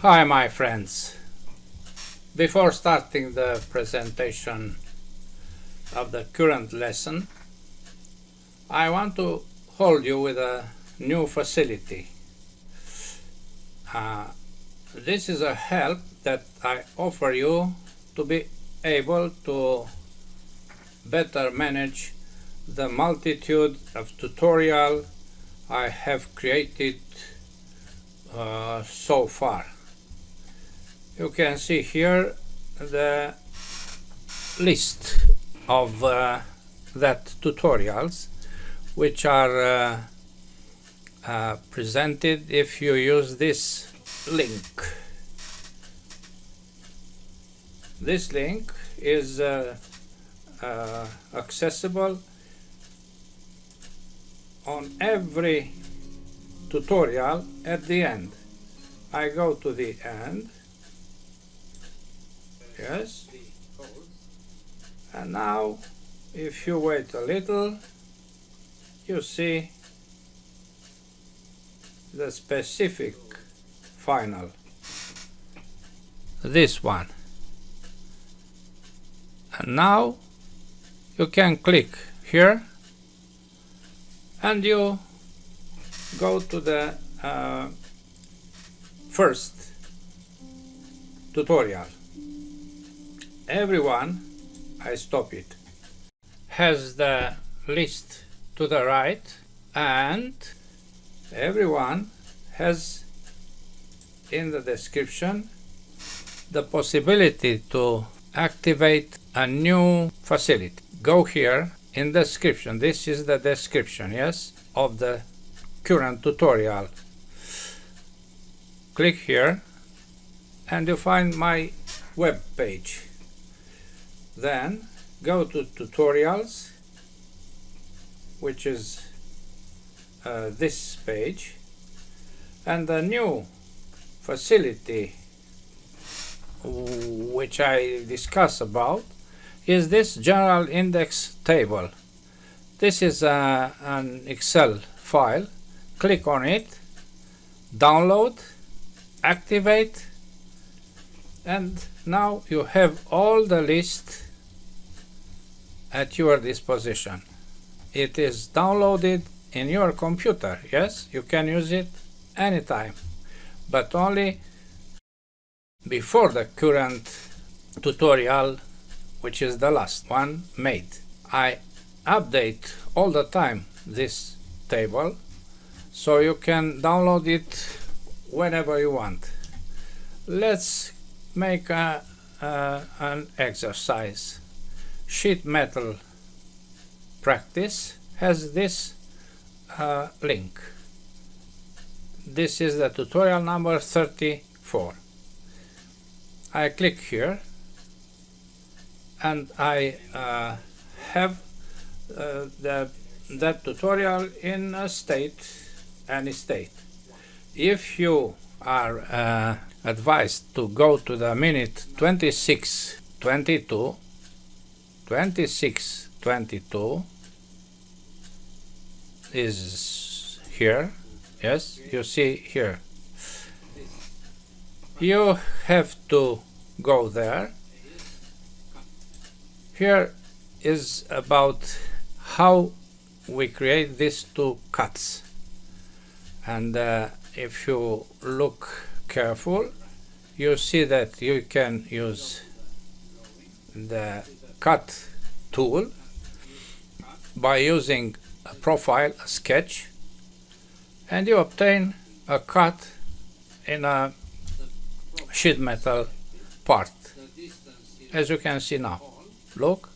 Hi my friends. Before starting the presentation of the current lesson, I want to hold you with a new facility. This is a help that I offer you to be able to better manage the multitude of tutorials I have created so far. You can see here the list of that tutorials which are presented if you use this link. This link is accessible on every tutorial at the end. I go to the end. Yes. And now, if you wait a little, you see the specific final. This one. And now you can click here and you go to the first tutorial. Everyone, I stop it, has the list to the right, and everyone has in the description the possibility to activate a new facility. Go here in description. This is the description, yes, of the current tutorial. Click here and you find my web page. Then go to tutorials, which is this page, and the new facility which I discuss about is this general index table. This is an Excel file. Click on it, download, activate, and now you have all the list at your disposition. It is downloaded in your computer. Yes, you can use it anytime, but only before the current tutorial, which is the last one made. I update all the time this table, so you can download it whenever you want. Let's make an exercise. Sheet metal practice has this link. This is the tutorial number 34. I click here and I have that tutorial in a state, any state. If you are advised to go to the minute 26:22 is here. Yes, you see here. You have to go there. Here is about how we create these two cuts, and if you look careful, you see that you can use the cut tool by using a profile, a sketch, and you obtain a cut in a sheet metal part, as you can see now. Look,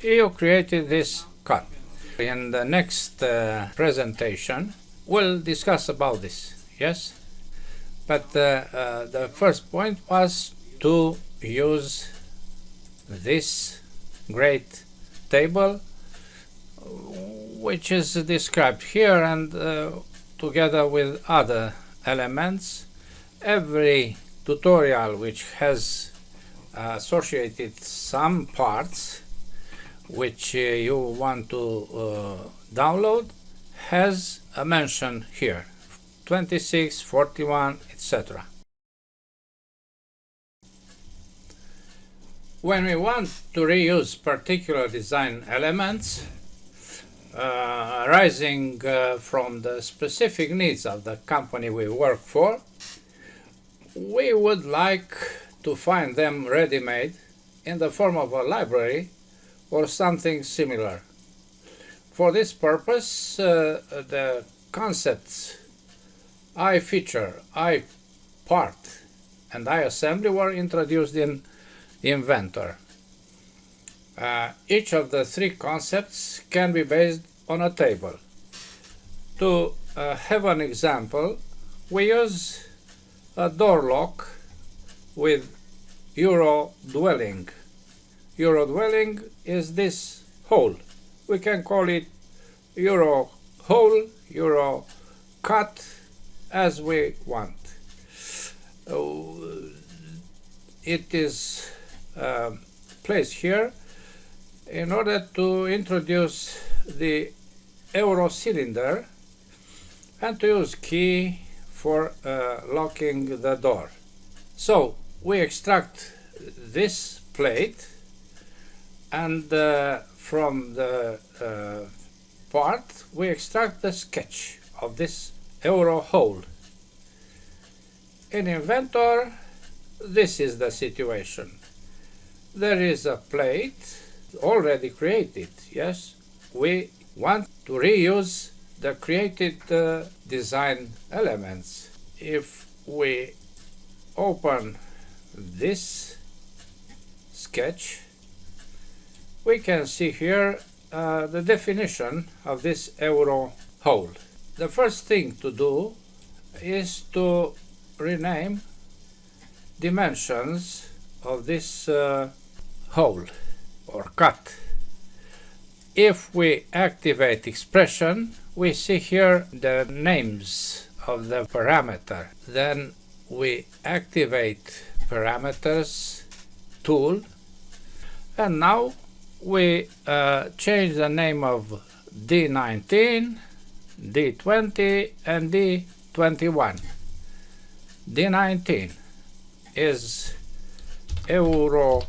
you created this cut. In the next presentation we'll discuss about this, yes, but the first point was to use this great table which is described here, and together with other elements. Every tutorial which has associated some parts which you want to download has a mention here, 26, 41, etc. When we want to reuse particular design elements arising from the specific needs of the company we work for, we would like to find them ready-made in the form of a library or something similar. For this purpose, the concepts iFeature, iPart, and iAssembly were introduced in Inventor. Each of the three concepts can be based on a table. To have an example, we use a door lock with Euro dwelling. Euro dwelling is this hole. We can call it Euro hole, Euro cut, as we want. It is placed here in order to introduce the Euro cylinder and to use key for locking the door. So we extract this plate, and from the part we extract the sketch of this Euro hole. In Inventor, this is the situation. There is a plate already created. Yes, we want to reuse the created design elements. If we open this sketch, we can see here the definition of this Euro hole. The first thing to do is to rename dimensions of this hole or cut. If we activate expression, we see here the names of the parameter. Then we activate parameters tool, and now we change the name of D19, D20 and D21. D19 is Euro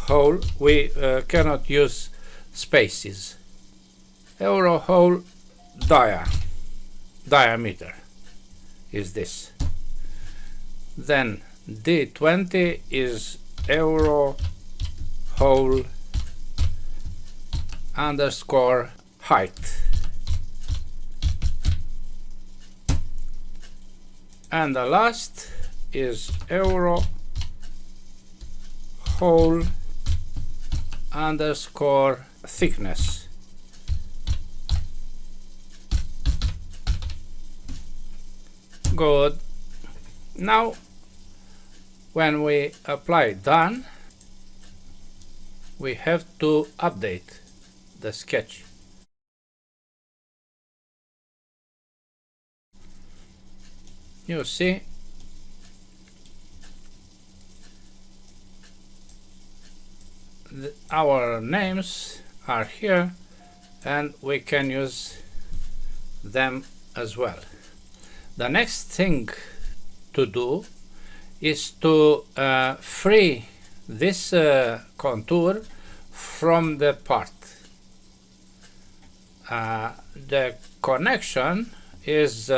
hole. We cannot use spaces. Euro hole diameter is this. Then D20 is Euro hole underscore height. And the last is Euro hole underscore thickness. Good. Now when we apply done, we have to update the sketch. You see, our names are here and we can use them as well. The next thing to do is to free this contour from the part. The connection is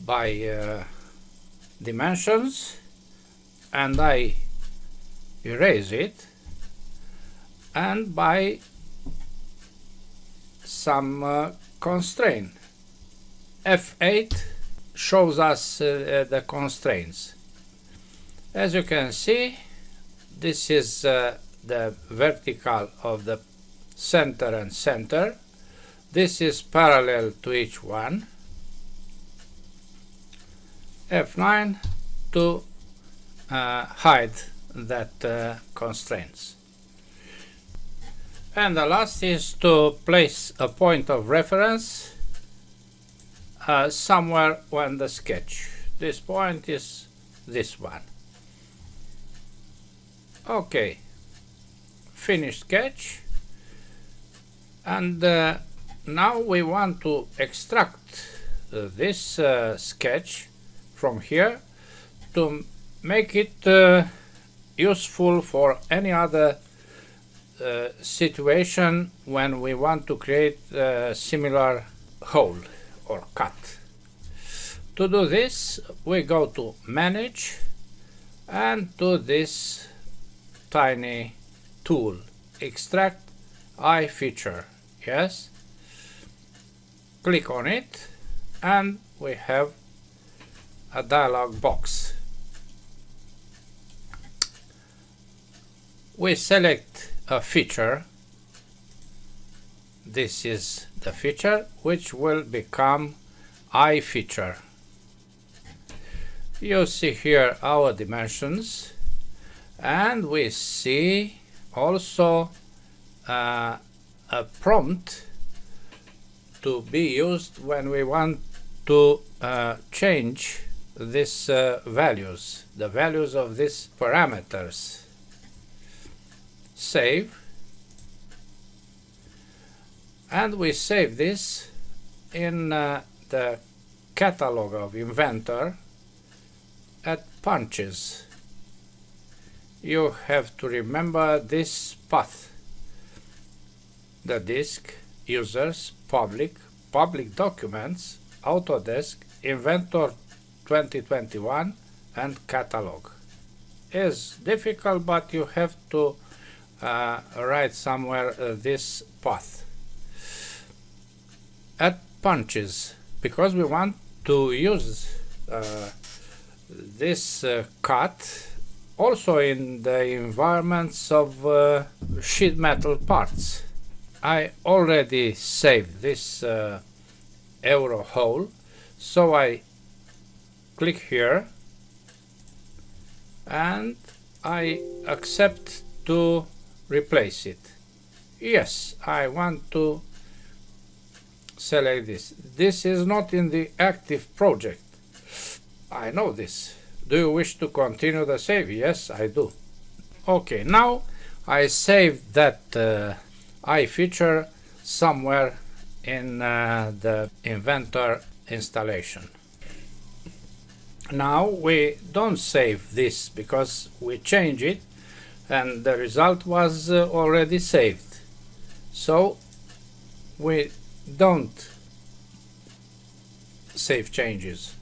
by dimensions, and I erase it, and by some constraint. F8 shows us the constraints. As you can see, this is the vertical of the center and center. This is parallel to each one. F9 to hide that constraints. And the last is to place a point of reference somewhere on the sketch. This point is this one. Okay, finish sketch, and Now we want to extract this sketch from here to make it useful for any other situation when we want to create a similar hole or cut. To do this, we go to Manage and to this tiny tool, Extract iFeature. Yes, click on it and we have a dialog box. We select a feature. This is the feature which will become iFeature. You see here our dimensions, and we see also a prompt to be used when we want to change these values, the values of these parameters. Save, and we save this in the catalog of Inventor at punches. You have to remember this path: the disk, users, public documents, Autodesk, Inventor 2021, and catalog. It's difficult, but you have to write somewhere this path. At punches, because we want to use this cut also in the environments of sheet metal parts. I already saved this euro hole, so I click here and I accept to replace it. Yes, I want to select this. This is not in the active project. I know this. Do you wish to continue the save? Yes, I do. Okay, now I saved that iFeature somewhere in the Inventor installation. Now we don't save this because we change it and the result was already saved. So we don't save changes.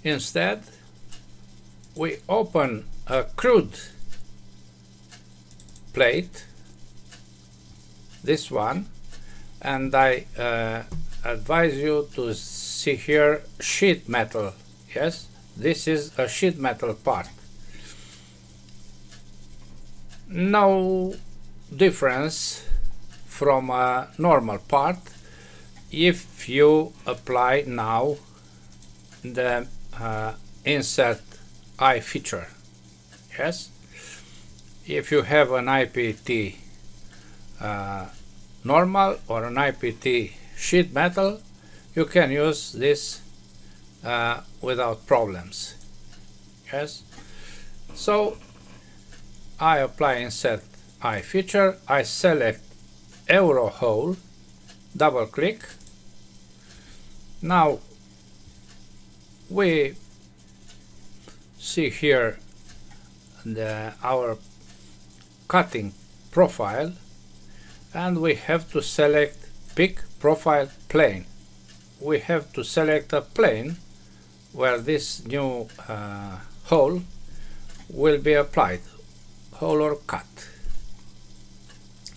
Instead, we open a crude plate, this one, and I advise you to see here sheet metal. Yes, this is a sheet metal part. No difference from a normal part if you apply now the insert iFeature. Yes, if you have an IPT normal or an IPT sheet metal, you can use this without problems. Yes, so I apply insert iFeature, I select euro hole, double click. Now we see here our cutting profile, and we have to select pick profile plane. We have to select a plane where this new hole will be applied, hole or cut.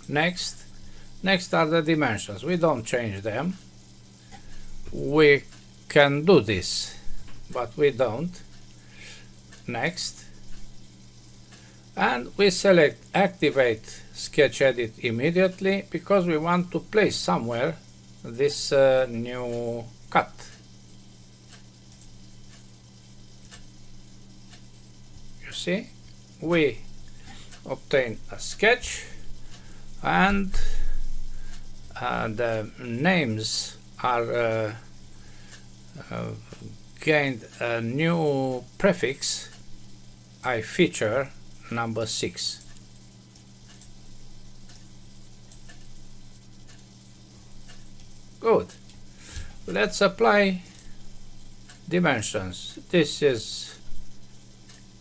Next are the dimensions. We don't change them. We can do this, but we don't. Next, and we select activate sketch edit immediately because we want to place somewhere this new cut. You see, we obtain a sketch and the names are gained a new prefix, iFeature number 6. Good. Let's apply dimensions. This is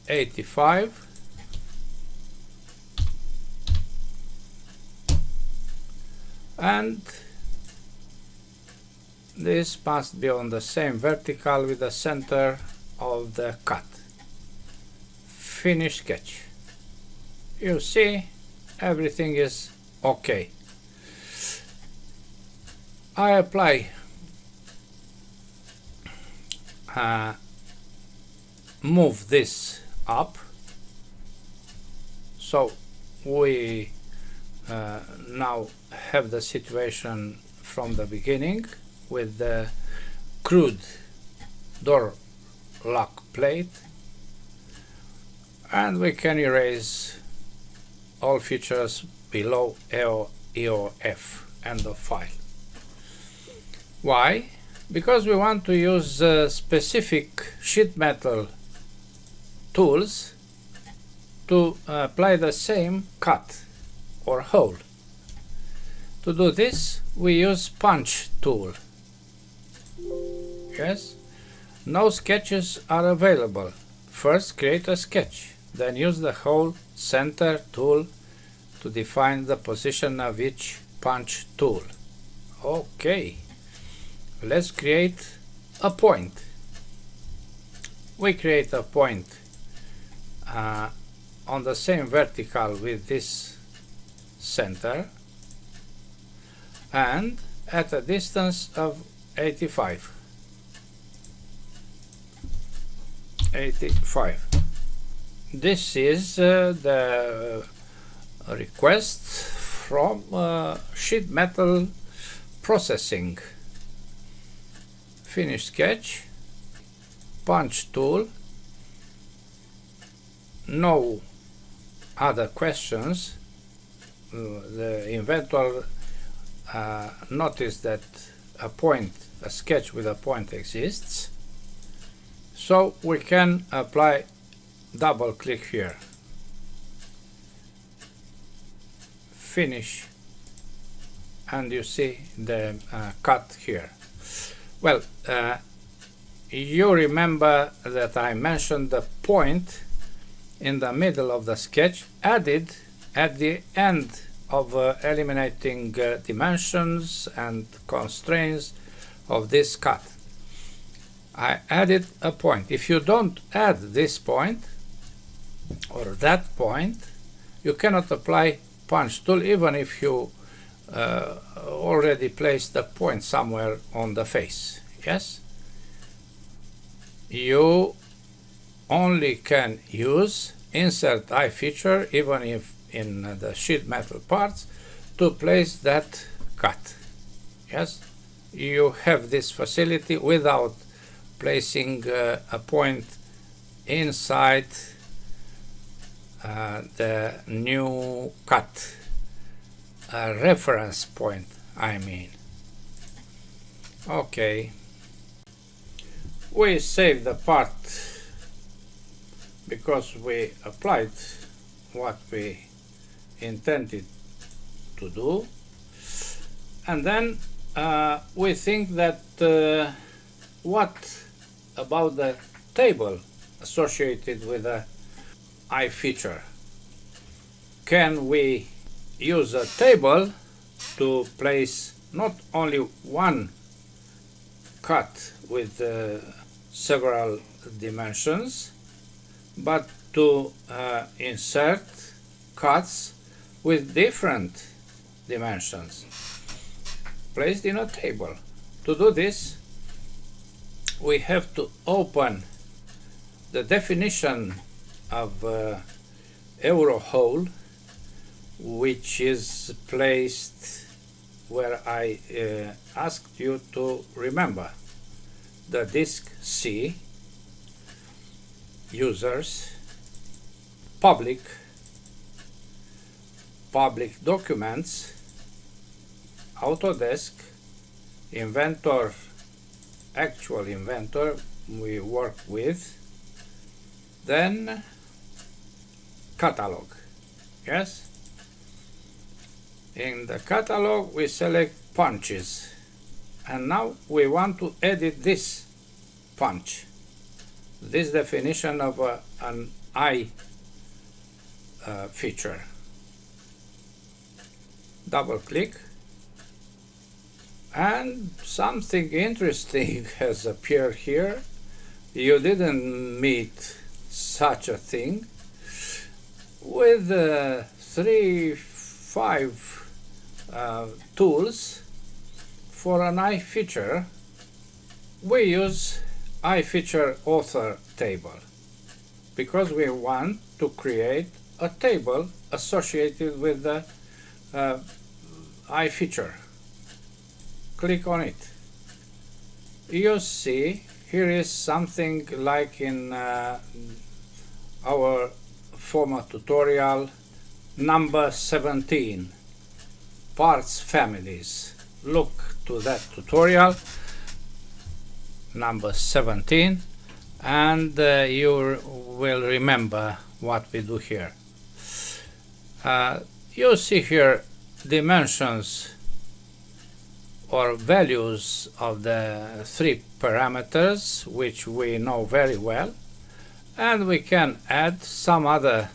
85. And this must be on the same vertical with the center of the cut. Finish sketch. You see, everything is okay. I apply move this up, so we now have the situation from the beginning with the crude door lock plate, and we can erase all features below EOF, end of file. Why? Because we want to use specific sheet metal tools to apply the same cut or hole. To do this, we use punch tool. Yes? No sketches are available. First, create a sketch, then use the hole center tool to define the position of each punch tool. Okay, let's create a point. We create a point on the same vertical with this center and at a distance of 85. This is the request from sheet metal processing. Finish sketch, punch tool, no other questions. The inventor noticed that a sketch with a point exists, so we can apply, double click here, finish, and you see the cut here. Well, you remember that I mentioned the point in the middle of the sketch added at the end of eliminating dimensions and constraints of this cut. I added a point. If you don't add this point or that point, you cannot apply punch tool even if you already placed the point somewhere on the face. Yes? You only can use insert iFeature even if in the sheet metal parts to place that cut. Yes? You have this facility without placing a point inside the new cut. A reference point, I mean. Okay. We save the part because we applied what we intended to do, and then we think that what about the table associated with the iFeature? Can we use a table to place not only one cut with several dimensions, but to insert cuts with different dimensions placed in a table? To do this, we have to open the definition of euro hole, which is placed where I asked you to remember the disk C, users, public documents, Autodesk, Inventor, actual Inventor we work with, then catalog. Yes? In the catalog we select punches. And now we want to edit this punch, this definition of an I feature. Double click, and something interesting has appeared here. You didn't meet such a thing. With 5 tools for an iFeature, we use iFeature author table because we want to create a table associated with the iFeature. Click on it. You see here is something like in our former tutorial number 17, parts families. Look to that tutorial number 17 and you will remember what we do here. You see here dimensions or values of the 3 parameters which we know very well, and we can add some other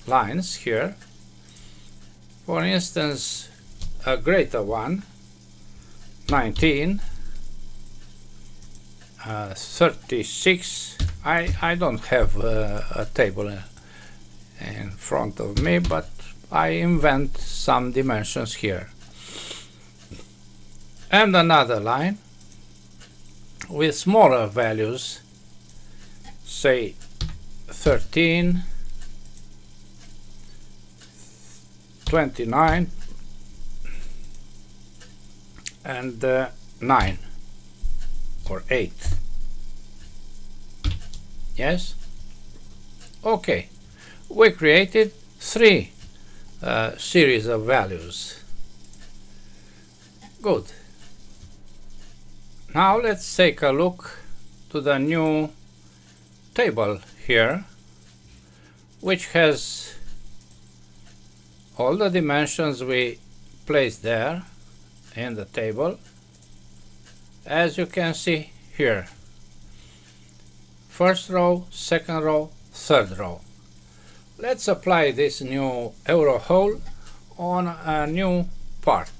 lines here. For instance, a greater one, 19, 36. I don't have a table in front of me, but I invent some dimensions here. And another line with smaller values, say 13, 29, and 9 or 8. Yes? Okay. We created 3 series of values. Good. Now let's take a look to the new table here, which has all the dimensions we placed there in the table, as you can see here. First row, second row, third row. Let's apply this new euro hole on a new part.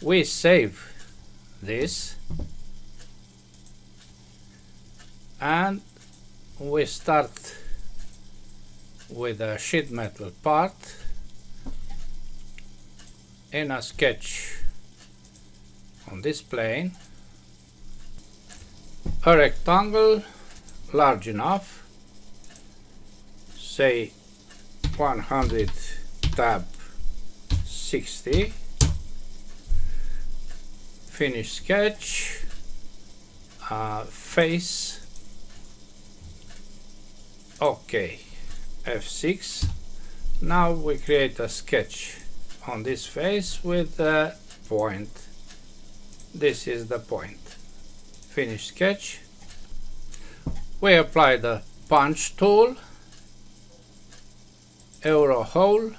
We save this and we start with a sheet metal part in a sketch on this plane, a rectangle large enough, say 100 tab 60, finish sketch, face, OK, F6. Now we create a sketch on this face with the point. This is the point. Finish sketch. We apply the punch tool, euro hole,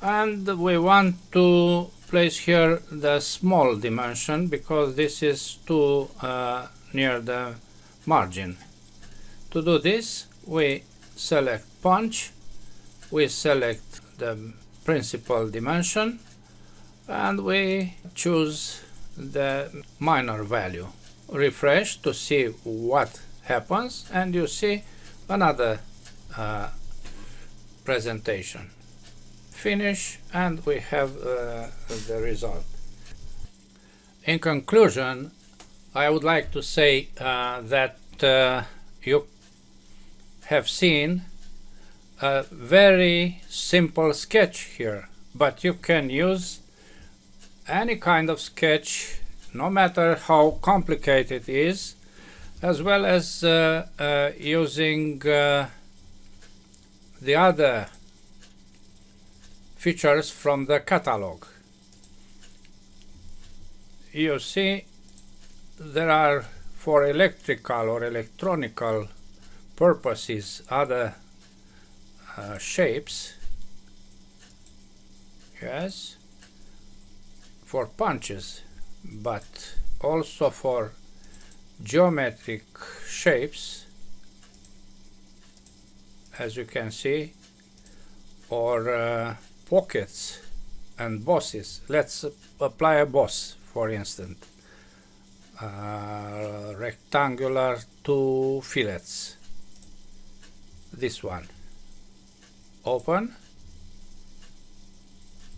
and we want to place here the small dimension because this is too near the margin. To do this, we select punch, we select the principal dimension, and we choose the minor value. Refresh to see what happens, and you see another presentation. Finish, and we have the result. In conclusion, I would like to say that you have seen a very simple sketch here, but you can use any kind of sketch, no matter how complicated it is, as well as using the other features from the catalog. You see, there are for electrical or electronical purposes other shapes. Yes, for punches but also for geometric shapes, as you can see, or pockets and bosses. Let's apply a boss, for instance. Rectangular 2 fillets. This one. Open.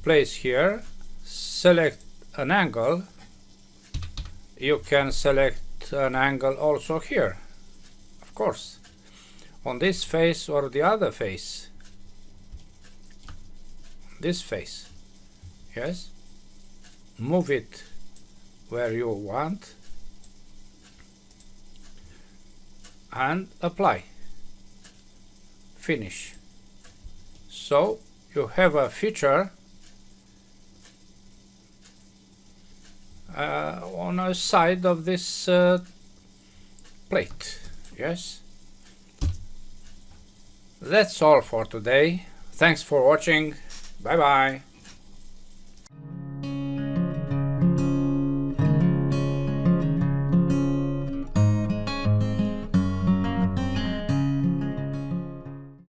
Place here. Select an angle. You can select an angle also here, of course, on this face or the other face. This face. Yes. Move it where you want and apply. Finish. So you have a feature on a side of this plate. Yes. That's all for today. Thanks for watching. Bye bye.